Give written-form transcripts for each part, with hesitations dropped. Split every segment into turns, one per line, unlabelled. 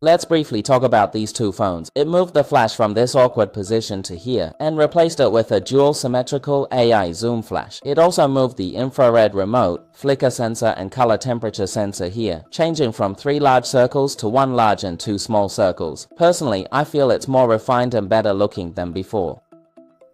Let's briefly talk about these two phones. It moved the flash from this awkward position to here and replaced it with a dual symmetrical AI zoom flash. It also moved the infrared remote, flicker sensor and color temperature sensor here, changing from 3 large circles to 1 large and 2 small circles. Personally, I feel it's more refined and better looking than before.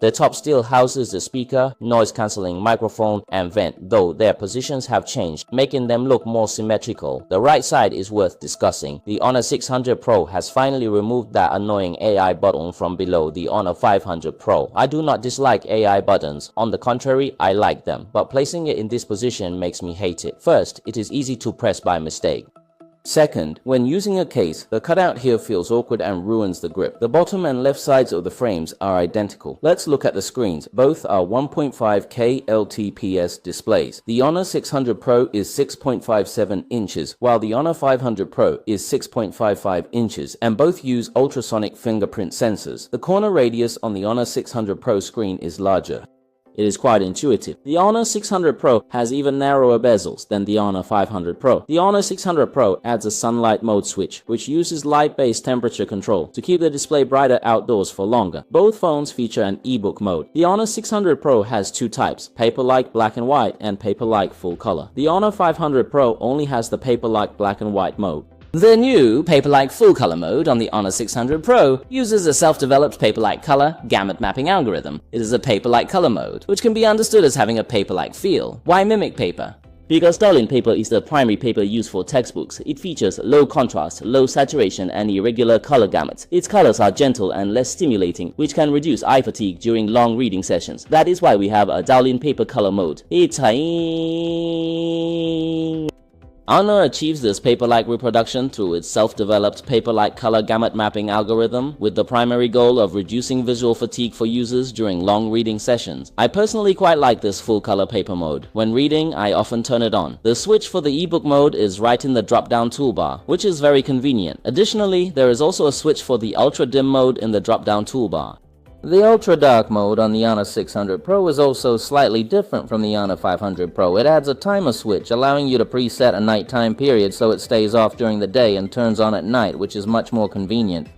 The top still houses the speaker, noise-cancelling microphone, and vent, though their positions have changed, making them look more symmetrical. The right side is worth discussing. The Honor 600 Pro has finally removed that annoying AI button from below the Honor 500 Pro. I do not dislike AI buttons. On the contrary, I like them, but placing it in this position makes me hate it. First, it is easy to press by mistake. Second, when using a case, the cutout here feels awkward and ruins the grip. The bottom and left sides of the frames are identical. Let's look at the screens. Both are 1.5K LTPS displays. The Honor 600 Pro is 6.57 inches, while the Honor 500 Pro is 6.55 inches, and both use ultrasonic fingerprint sensors. The corner radius on the Honor 600 Pro screen is larger. It is quite intuitive. The Honor 600 Pro has even narrower bezels than the Honor 500 Pro. The Honor 600 Pro adds a sunlight mode switch, which uses light-based temperature control to keep the display brighter outdoors for longer. Both phones feature an ebook mode. The Honor 600 Pro has 2 types, paper-like black and white and paper-like full color. The Honor 500 Pro only has the paper-like black and white mode. The new paper-like full-color mode on the Honor 600 Pro uses a self-developed paper-like color gamut mapping algorithm. It is a paper-like color mode, which can be understood as having a paper-like feel. Why mimic paper? Because Darling paper is the primary paper used for textbooks. It features low contrast, low saturation, and irregular color gamuts. Its colors are gentle and less stimulating, which can reduce eye fatigue during long reading sessions. That is why we have a Darling paper color mode. Honor achieves this paper-like reproduction through its self-developed paper-like color gamut mapping algorithm, with the primary goal of reducing visual fatigue for users during long reading sessions. I personally quite like this full-color paper mode. When reading, I often turn it on. The switch for the ebook mode is right in the drop-down toolbar, which is very convenient. Additionally, there is also a switch for the ultra-dim mode in the drop-down toolbar. The Ultra Dark mode on the Honor 600 Pro is also slightly different from the Honor 500 Pro. It adds a timer switch, allowing you to preset a nighttime period so it stays off during the day and turns on at night, which is much more convenient.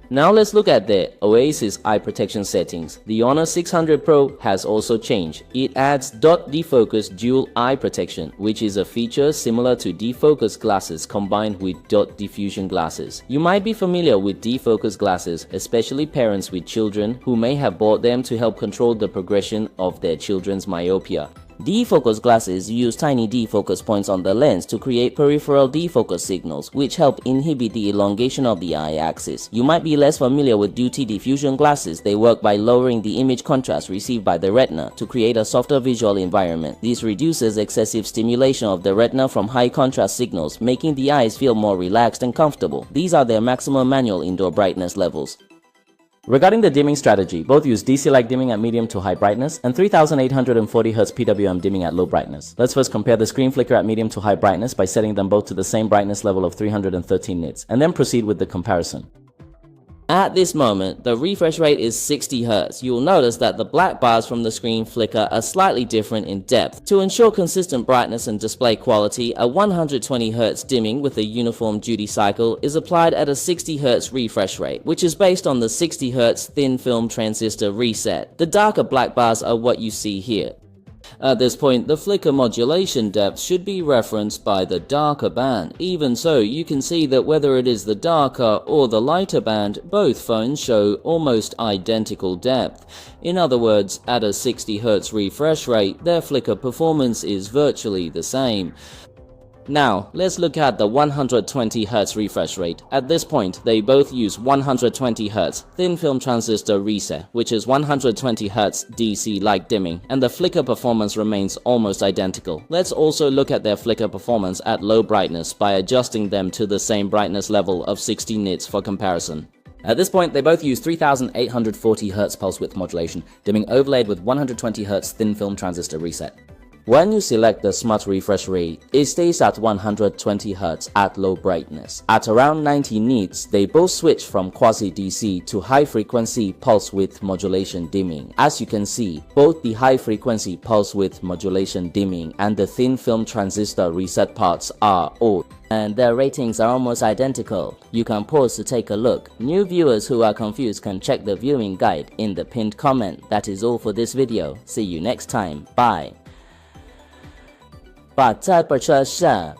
Now let's look at the Oasis eye protection settings. The Honor 600 Pro has also changed. It adds dot defocus dual eye protection, which is a feature similar to defocus glasses combined with dot diffusion glasses. You might be familiar with defocus glasses, especially parents with children who may have bought them to help control the progression of their children's myopia. Defocus glasses use tiny defocus points on the lens to create peripheral defocus signals, which help inhibit the elongation of the eye axis. You might be less familiar with duty diffusion glasses. They work by lowering the image contrast received by the retina to create a softer visual environment. This reduces excessive stimulation of the retina from high contrast signals, making the eyes feel more relaxed and comfortable. These are their maximum manual indoor brightness levels. Regarding the dimming strategy, both use DC-like dimming at medium to high brightness and 3840Hz PWM dimming at low brightness. Let's first compare the screen flicker at medium to high brightness by setting them both to the same brightness level of 313 nits, and then proceed with the comparison. At this moment, the refresh rate is 60 Hz. You will notice that the black bars from the screen flicker are slightly different in depth. To ensure consistent brightness and display quality, a 120 Hz dimming with a uniform duty cycle is applied at a 60 Hz refresh rate, which is based on the 60 Hz thin film transistor reset. The darker black bars are what you see here. At this point, the flicker modulation depth should be referenced by the darker band. Even so, you can see that whether it is the darker or the lighter band, both phones show almost identical depth. In other words, at a 60 Hz refresh rate, their flicker performance is virtually the same. Now, let's look at the 120 Hz refresh rate. At this point, they both use 120 Hz thin film transistor reset, which is 120 Hz DC-like dimming, and the flicker performance remains almost identical. Let's also look at their flicker performance at low brightness by adjusting them to the same brightness level of 60 nits for comparison. At this point, they both use 3840 Hz pulse width modulation, dimming overlaid with 120 Hz thin film transistor reset. When you select the smart refresh rate, it stays at 120Hz at low brightness. At around 90 nits, they both switch from quasi-DC to high-frequency pulse width modulation dimming. As you can see, both the high-frequency pulse width modulation dimming and the thin film transistor reset parts are old, and their ratings are almost identical. You can pause to take a look. New viewers who are confused can check the viewing guide in the pinned comment. That is all for this video. See you next time. Bye. 把这本车上